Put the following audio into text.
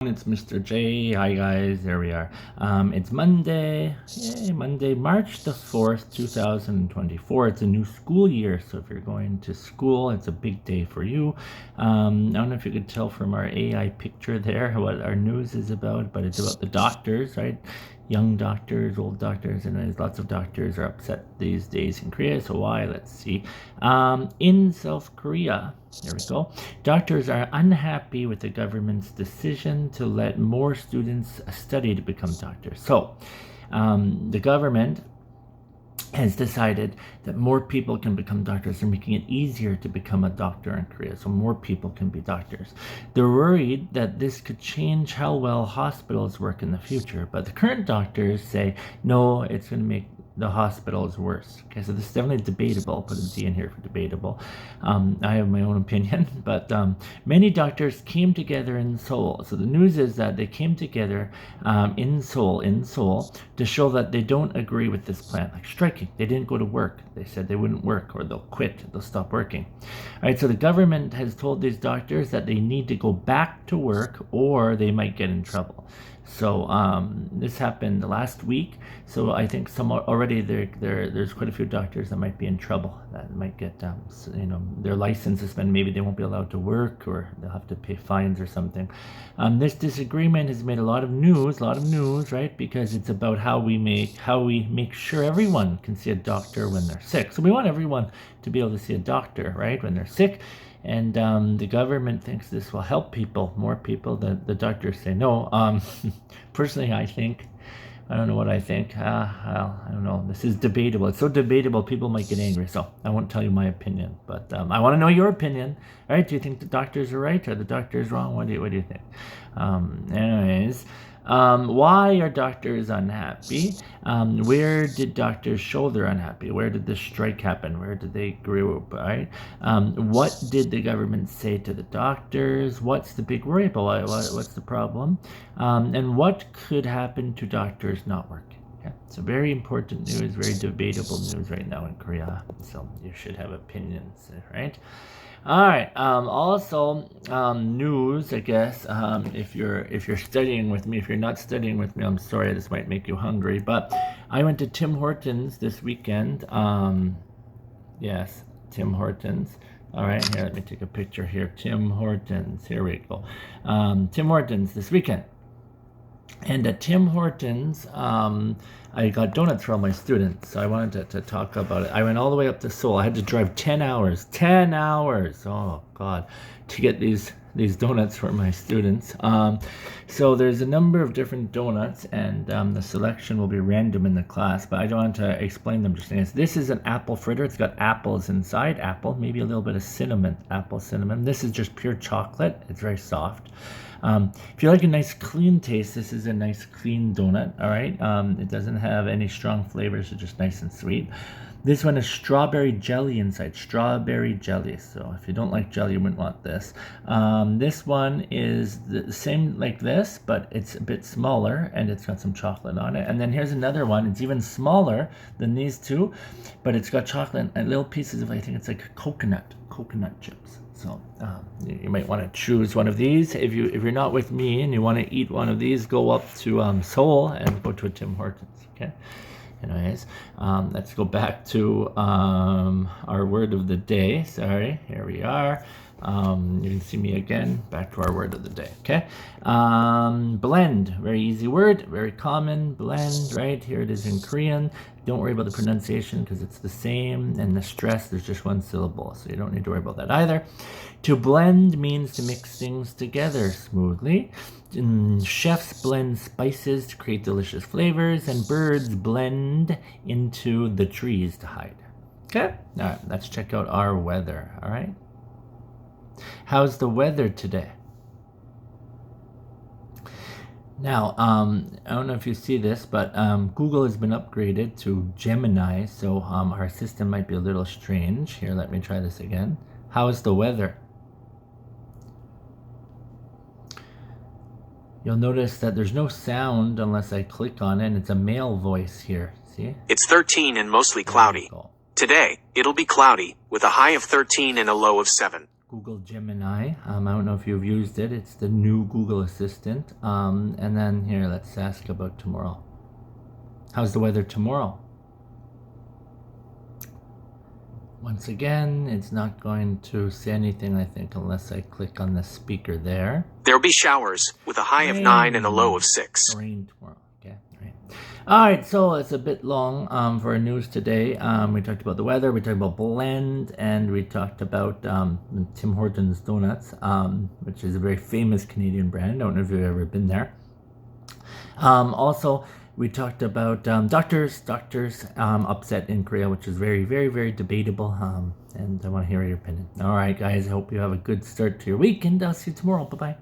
It's Mr. J. Hi guys, there we are. It's Monday, Monday, March the 4th, 2024. It's a new school year, so if you're going to school, it's a big day for you. I don't know if you could tell from our AI picture there what our news is about, but it's about the doctors, right? Young doctors, old doctors, and there's lots of doctors are upset these days in Korea. So why? Let's see. In South Korea, there we go. Doctors are unhappy with the government's decision to let more students study to become doctors. So the government has decided that more people can become doctors. They're making it easier to become a doctor in Korea, so more people can be doctors. They're worried that this could change how well hospitals work in the future, but the current doctors say, no, it's going to make the hospitals worse. Okay, so this is definitely debatable. I'll put a D in here for debatable. I have my own opinion, but many doctors came together in Seoul. So the news is that they came together in Seoul, to show that they don't agree with this plan, like striking. They didn't go to work. They said they wouldn't work, or they'll quit. They'll stop working. All right. So the government has told these doctors that they need to go back to work, or they might get in trouble. So this happened last week. So I think some already there's quite a few doctors that might be in trouble, that might get their license suspended. Maybe they won't be allowed to work, or they'll have to pay fines or something. This disagreement has made a lot of news, right? Because it's about how we make sure everyone can see a doctor when they're sick. So we want everyone to be able to see a doctor, right, when they're sick. And the government thinks this will help people, more people. The doctors say no. Personally, I don't know what I think. I don't know. This is debatable. It's so debatable, people might get angry. So I won't tell you my opinion, but I want to know your opinion. All right? Do you think the doctors are right, or the doctors wrong? What do you think? Anyways. Why are doctors unhappy? Where did doctors show they're unhappy? Where did the strike happen? Where did they group, right? What did the government say to the doctors? What's the big worry about? What's the problem? And what could happen to doctors not working? Okay. So very important news, very debatable news right now in Korea. So you should have opinions, right? All right. Also, news. I guess if you're studying with me, if you're not studying with me, I'm sorry. This might make you hungry, but I went to Tim Hortons this weekend. Yes, Tim Hortons. All right. Here, let me take a picture here. Tim Hortons. Here we go. Tim Hortons this weekend. And at Tim Hortons, I got donuts for all my students, so I wanted to talk about it. I went all the way up to Seoul. I had to drive 10 hours. 10 hours! Oh, God. To get these donuts for my students. So there's a number of different donuts, and the selection will be random in the class, but I don't want to explain them just in. This is an apple fritter. It's got apples inside. Apple, maybe a little bit of cinnamon. Apple cinnamon. This is just pure chocolate. It's very soft. If you like a nice clean taste, this is a nice clean donut, all right? It doesn't have any strong flavors, it's just nice and sweet. This one is strawberry jelly inside, strawberry jelly. So if you don't like jelly, you wouldn't want this. This one is the same like this, but it's a bit smaller, and it's got some chocolate on it. And then here's another one. It's even smaller than these two, but it's got chocolate and little pieces of, I think it's like coconut chips. So you might want to choose one of these. If you're not with me and you want to eat one of these, go up to Seoul and go to a Tim Hortons. Okay. Anyways, let's go back to our word of the day. Sorry, here we are. You can see me again. Back to our word of the day. Okay. Blend. Very easy word. Very common. Blend. Right here it is in Korean. Don't worry about the pronunciation because it's the same, and the stress, there's just one syllable, so you don't need to worry about that either. To blend means to mix things together smoothly. Chefs blend spices to create delicious flavors, and birds blend into the trees to hide. Okay? All right, let's check out our weather. All right? How's the weather today? Now, I don't know if you see this, but Google has been upgraded to Gemini, so our system might be a little strange. Here, let me try this again. How is the weather? You'll notice that there's no sound unless I click on it, and it's a male voice here. See? It's 13 and mostly cloudy. Today, it'll be cloudy, with a high of 13 and a low of 7. Google Gemini. I don't know if you've used it. It's the new Google Assistant. And then here, let's ask about tomorrow. How's the weather tomorrow? Once again, it's not going to say anything, I think, unless I click on the speaker there. There'll be showers with a high of 9 and a low of 6. Rain tomorrow. Okay, right. All right, so it's a bit long for our news today. We talked about the weather, we talked about Blend, and we talked about Tim Hortons Donuts, which is a very famous Canadian brand. I don't know if you've ever been there. Also, we talked about doctors upset in Korea, which is very, very, very debatable. And I want to hear your opinion. All right, guys, I hope you have a good start to your week, and I'll see you tomorrow. Bye-bye.